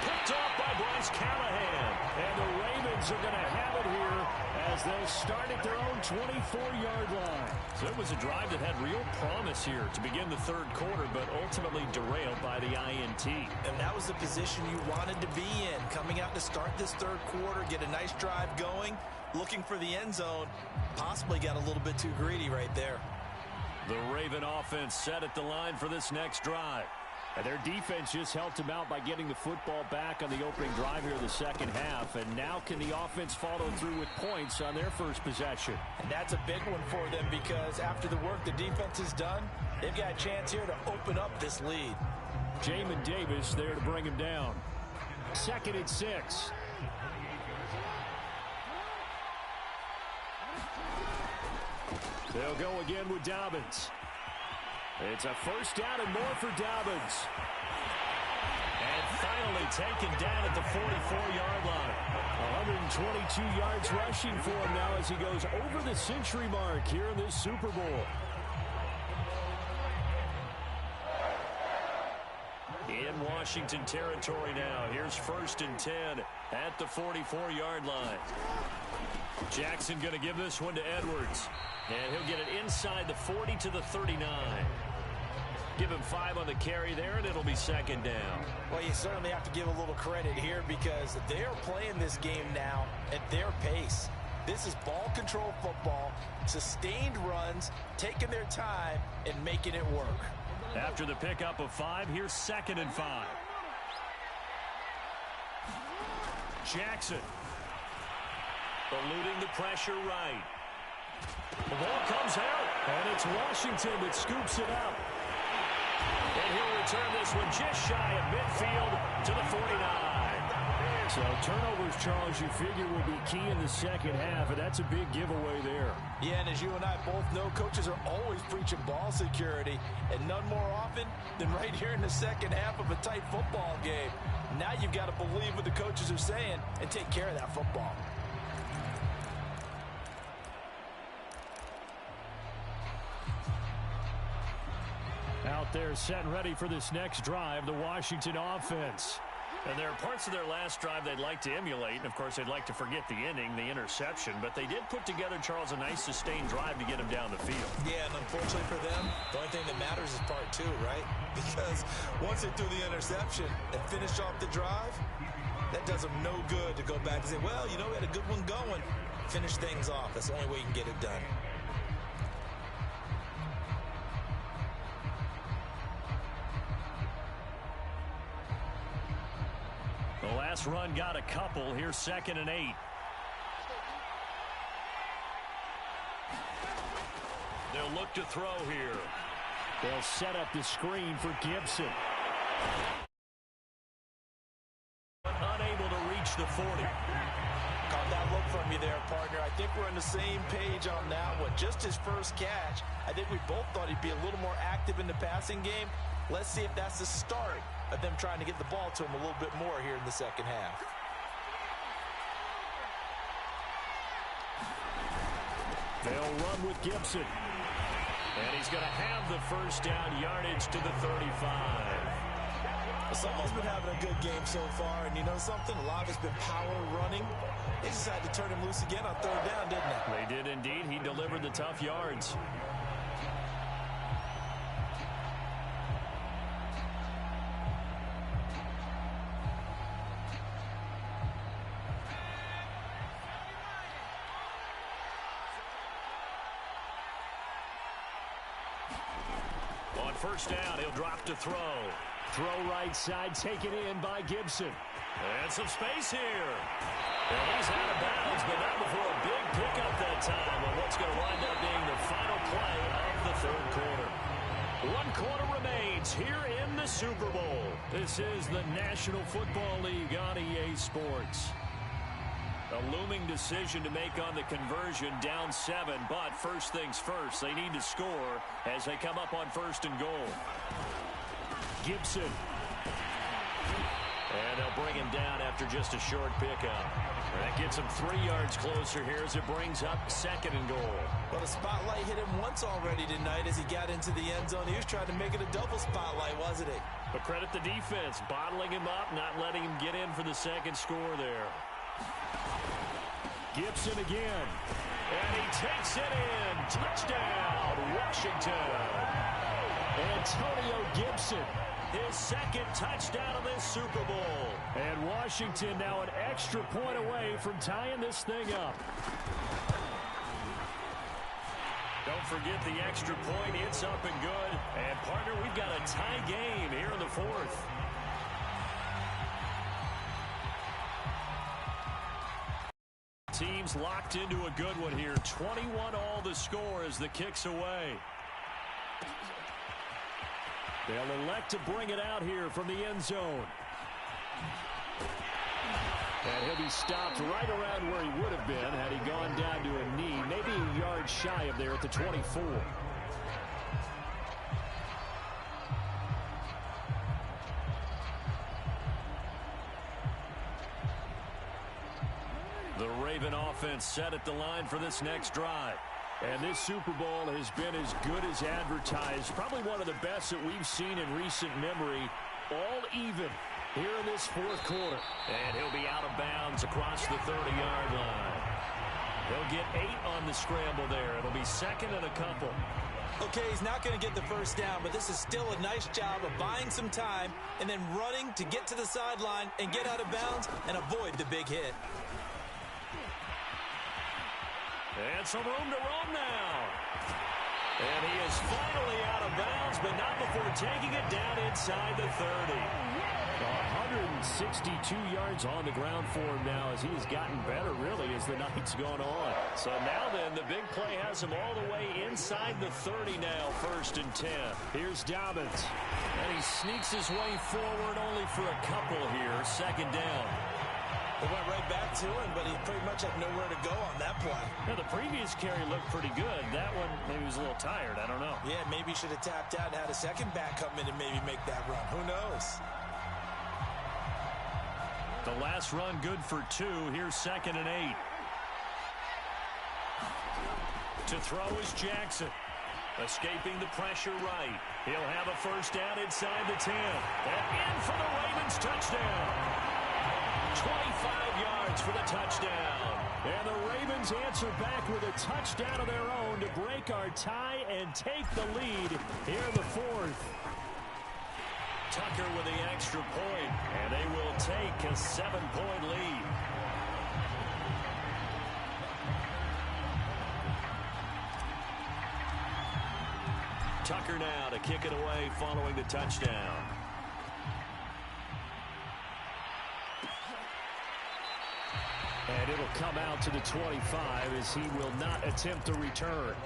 Picked off by Bryce Callahan. And the Ravens are going to have it here as they'll start at their own 24-yard line. So it was a drive that had real promise here to begin the third quarter, but ultimately derailed by the INT. And that was the position you wanted to be in, coming out to start this third quarter, get a nice drive going, looking for the end zone. Possibly got a little bit too greedy right there. The Raven offense set at the line for this next drive. And their defense just helped them out by getting the football back on the opening drive here in the second half. And now can the offense follow through with points on their first possession? And that's a big one for them because after the work the defense has done, they've got a chance here to open up this lead. Jamin Davis there to bring him down. 2nd and 6. They'll go again with Dobbins. It's a first down and more for Dobbins. And finally taken down at the 44-yard line. 122 yards rushing for him now as he goes over the century mark here in this Super Bowl. In Washington territory now. Here's 1st and 10 at the 44-yard line. Jackson going to give this one to Edwards. And he'll get it inside the 40 to the 39. Give him 5 on the carry there, and it'll be 2nd down. Well, you certainly have to give a little credit here because they are playing this game now at their pace. This is ball control football, sustained runs, taking their time, and making it work. After the pickup of 5, here's 2nd and 5. Jackson. Eluding the pressure right. The ball comes out, and it's Washington that scoops it up. And he'll return this one just shy of midfield to the 49. So turnovers, Charles, you figure will be key in the second half, and that's a big giveaway there. Yeah, and as you and I both know, coaches are always preaching ball security, and none more often than right here in the second half of a tight football game. Now you've got to believe what the coaches are saying and take care of that football. Out there set and ready for this next drive, the Washington offense. And there are parts of their last drive they'd like to emulate. And, of course, they'd like to forget the ending, the interception. But they did put together, Charles, a nice sustained drive to get him down the field. Yeah, and unfortunately for them, the only thing that matters is part 2, right? Because once they threw the interception and finished off the drive, that does them no good to go back and say, well, you know, we had a good one going. Finish things off. That's the only way you can get it done. The last run got a couple. Here's 2nd and 8. They'll look to throw here. They'll set up the screen for Gibson. Unable to reach the 40. Caught that look from you there, partner. I think we're on the same page on that one. Just his first catch. I think we both thought he'd be a little more active in the passing game. Let's see if that's the start of them trying to get the ball to him a little bit more here in the second half. They'll run with Gibson. And he's going to have the first down yardage to the 35. Someone's been having a good game so far, and you know something? A lot of it's been power running. They decided to turn him loose again on 3rd down, didn't they? They did indeed. He delivered the tough yards. On first down, he'll drop to throw. Throw right side, taken in by Gibson. And some space here. And he's out of bounds, but not before a big pickup that time on what's going to wind up being the final play of the third quarter. 1 quarter remains here in the Super Bowl. This is the National Football League on EA Sports. A looming decision to make on the conversion, down 7, but first things first, they need to score as they come up on first and goal. Gibson. And they'll bring him down after just a short pickup. That gets him 3 yards closer here as it brings up second and goal. Well, the spotlight hit him once already tonight as he got into the end zone. He was trying to make it a double spotlight, wasn't he? But credit the defense, bottling him up, not letting him get in for the second score there. Gibson again. And he takes it in. Touchdown, Washington. Antonio Gibson. His second touchdown of this Super Bowl. And Washington now an extra point away from tying this thing up. Don't forget the extra point. It's up and good. And, partner, we've got a tie game here in the fourth. Teams locked into a good one here. 21 all the score as the kick's away. They'll elect to bring it out here from the end zone. And he'll be stopped right around where he would have been had he gone down to a knee, maybe a yard shy of there at the 24. The Raven offense set at the line for this next drive. And this Super Bowl has been as good as advertised. Probably one of the best that we've seen in recent memory. All even here in this fourth quarter. And he'll be out of bounds across the 30-yard line. He'll get 8 on the scramble there. It'll be second and a couple. Okay, he's not going to get the first down, but this is still a nice job of buying some time and then running to get to the sideline and get out of bounds and avoid the big hit. And some room to roam now. And he is finally out of bounds, but not before taking it down inside the 30. 162 yards on the ground for him now as he's gotten better, really, as the night's gone on. So now then, the big play has him all the way inside the 30 now, first and 10. Here's Dobbins. And he sneaks his way forward only for a couple here, second down. They went right back to him, but he pretty much had nowhere to go on that play. Now, the previous carry looked pretty good. That one, maybe he was a little tired. I don't know. Yeah, maybe he should have tapped out and had a second back come in and maybe make that run. Who knows? The last run good for 2. Here's second and 8. To throw is Jackson. Escaping the pressure right. He'll have a first down inside the 10. And in for the Ravens touchdown. 25 yards for the touchdown. And the Ravens answer back with a touchdown of their own to break our tie and take the lead here in the fourth. Tucker with the extra point, and they will take a 7-point lead. Tucker now to kick it away following the touchdown. And it'll come out to the 25 as he will not attempt to return.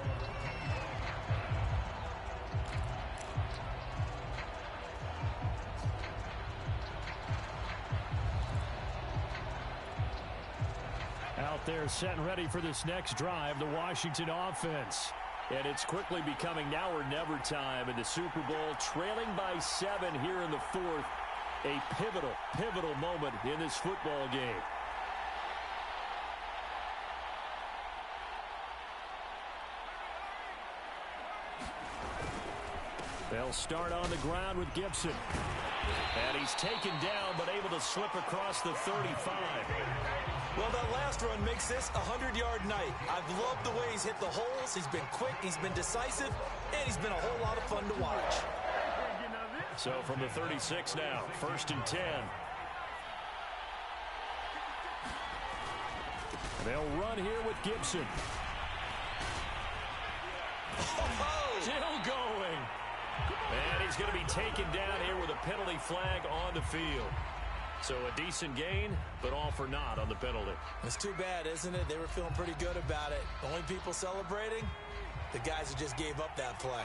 Out there set and ready for this next drive, the Washington offense. And it's quickly becoming now or never time in the Super Bowl, trailing by 7 here in the fourth. A pivotal moment in this football game. They'll start on the ground with Gibson. And he's taken down, but able to slip across the 35. Well, that last run makes this a 100-yard night. I've loved the way he's hit the holes. He's been quick, he's been decisive, and he's been a whole lot of fun to watch. So from the 36 now, first and 10. They'll run here with Gibson. Still going. he's going to be taken down here with a penalty flag on the field. So a decent gain, but all for naught on the penalty. It's too bad, isn't it? They were feeling pretty good about it. The only people celebrating, the guys who just gave up that play.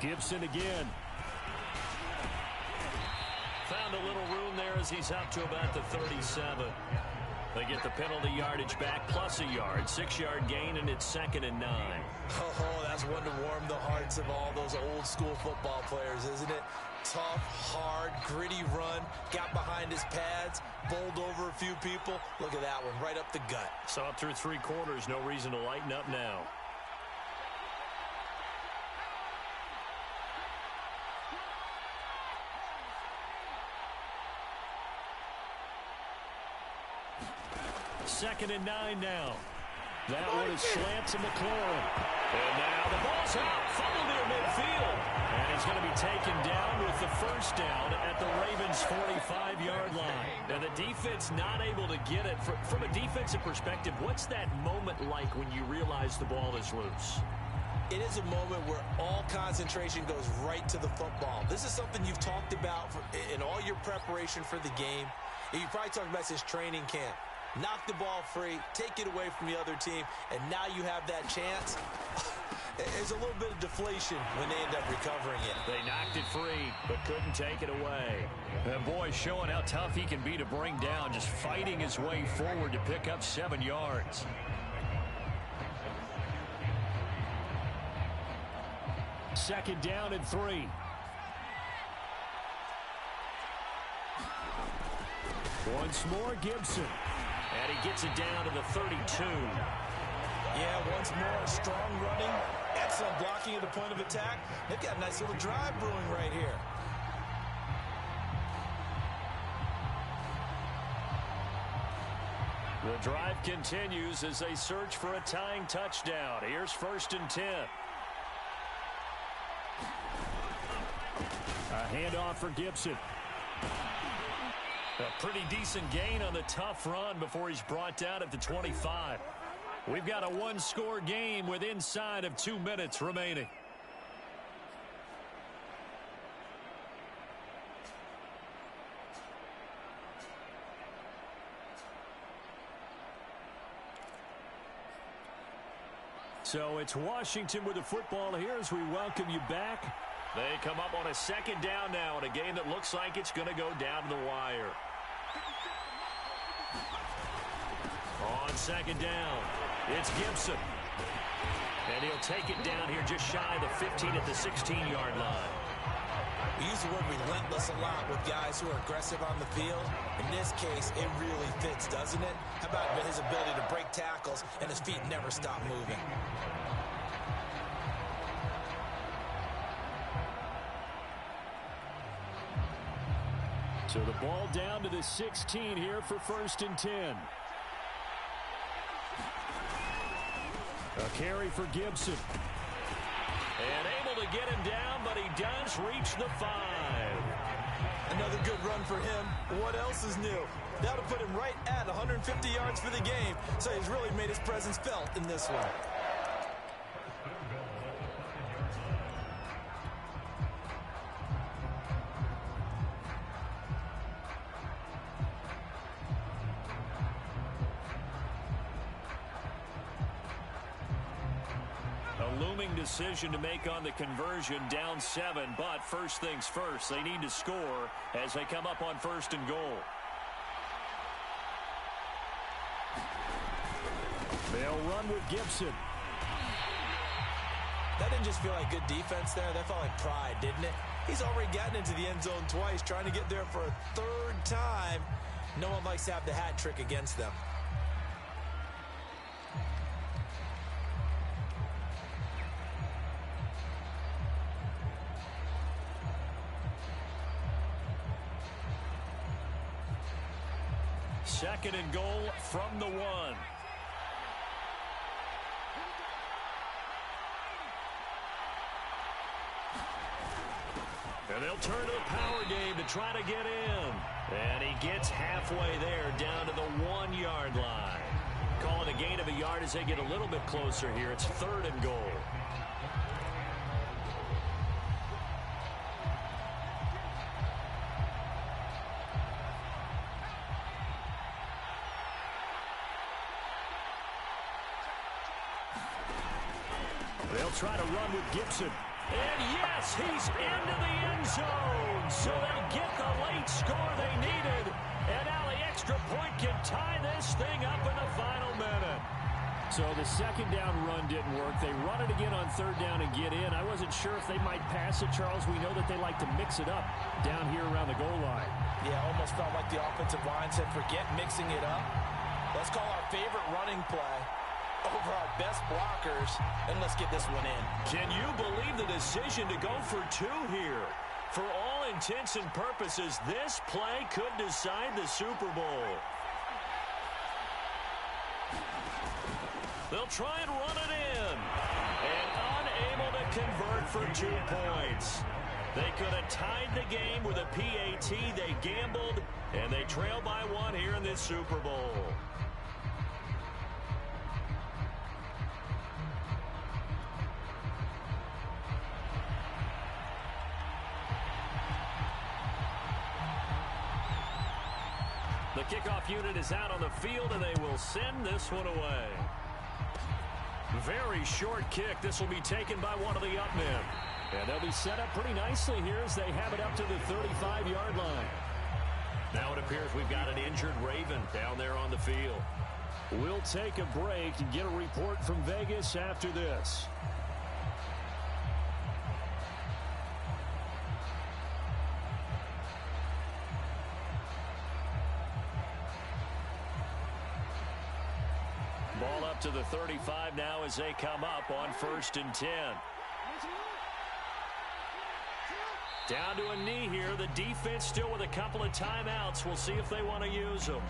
Gibson again. Found a little room there as he's up to about the 37. They get the penalty yardage back plus a yard. 6-yard gain, and it's 2nd and 9. Oh, that's one to warm the hearts of all those old school football players, isn't it? Tough, hard, gritty run. Got behind his pads, bowled over a few people. Look at that one, right up the gut. Saw it through 3 quarters. No reason to lighten up now. Second and 9 now. That one is slant to McLaurin. And now the ball's out. Fumble near midfield. And it's going to be taken down with the first down at the Ravens' 45-yard line. Now the defense not able to get it. From a defensive perspective, what's that moment like when you realize the ball is loose? It is a moment where all concentration goes right to the football. This is something you've talked about in all your preparation for the game. You probably talked about this training camp. Knock the ball free, take it away from the other team, and now you have that chance. There's a little bit of deflation when they end up recovering it. They knocked it free, but couldn't take it away. And boy, showing how tough he can be to bring down, just fighting his way forward to pick up 7 yards. Second down and 3. Once more, Gibson. And he gets it down to the 32. Yeah, once more, strong running, excellent blocking at the point of attack. They've got a nice little drive brewing right here. The drive continues as they search for a tying touchdown. Here's 1st and 10. A handoff for Gibson. A pretty decent gain on the tough run before he's brought down at the 25. We've got a 1-score game with inside of 2 minutes remaining. So it's Washington with the football here as we welcome you back. They come up on a 2nd down now in a game that looks like it's going to go down to the wire. On 2nd down, it's Gibson. And he'll take it down here just shy of the 15 at the 16-yard line. We use the word relentless a lot with guys who are aggressive on the field. In this case, it really fits, doesn't it? How about his ability to break tackles and his feet never stop moving? So the ball down to the 16 here for 1st and 10. A carry for Gibson. And able to get him down, but he does reach the 5. Another good run for him. What else is new? That'll put him right at 150 yards for the game, so he's really made his presence felt in this one. Decision to make on the conversion, down 7, but first things first, they need to score as they come up on 1st and goal. They'll run with Gibson. That didn't just feel like good defense there. That felt like pride, didn't it? He's already gotten into the end zone twice, trying to get there for a 3rd time. No one likes to have the hat trick against them. Second and goal from the 1. And they'll turn to the power game to try to get in. And he gets halfway there down to the 1-yard line. Call it a gain of a yard as they get a little bit closer here. It's 3rd and goal. They'll try to run with Gibson. And yes, he's into the end zone. So they'll get the late score they needed. And now the extra point can tie this thing up in the final minute. So the second down run didn't work. They run it again on 3rd down and get in. I wasn't sure if they might pass it, Charles. We know that they like to mix it up down here around the goal line. Yeah, almost felt like the offensive line said, forget mixing it up. Let's call our favorite running play over our best blockers, and let's get this one in. Can you believe the decision to go for 2 here? For all intents and purposes, this play could decide the Super Bowl. They'll try and run it in. And unable to convert for 2 points. They could have tied the game with a PAT. They gambled, and they trail by 1 here in this Super Bowl. The kickoff unit is out on the field, and they will send this one away. Very short kick. This will be taken by one of the up men. And they'll be set up pretty nicely here as they have it up to the 35-yard line. Now it appears we've got an injured Raven down there on the field. We'll take a break and get a report from Vegas after this. Ball up to the 35 now as they come up on 1st and 10. Down to a knee here. The defense still with a couple of timeouts. We'll see if they want to use them.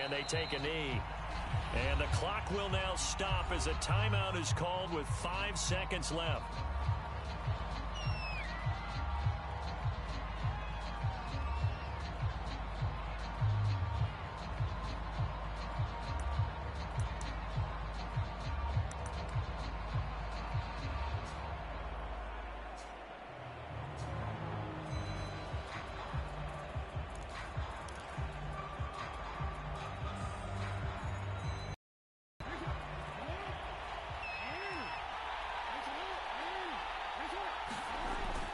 And they take a knee. And the clock will now stop as a timeout is called with 5 seconds left.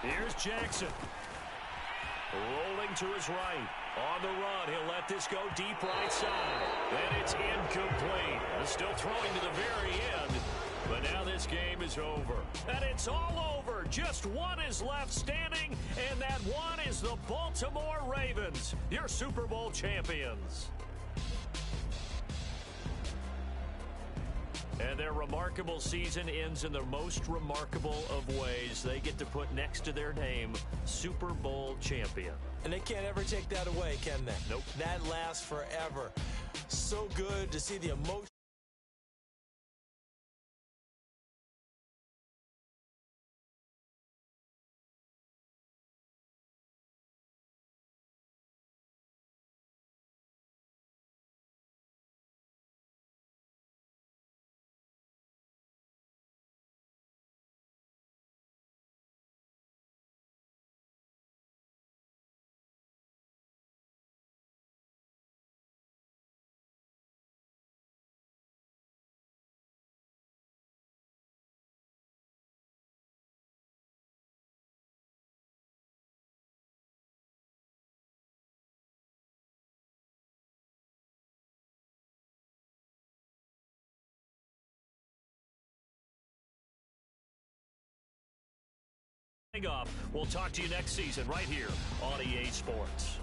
Here's Jackson. Rolling to his right. On the run, he'll let this go deep right side. And it's incomplete. Still throwing to the very end. But now this game is over. And it's all over. Just one is left standing, and that one is the Baltimore Ravens, your Super Bowl champions. And their remarkable season ends in the most remarkable of ways. They get to put next to their name, Super Bowl champion. And they can't ever take that away, can they? Nope. That lasts forever. So good to see the emotion. We'll talk to you next season right here on EA Sports.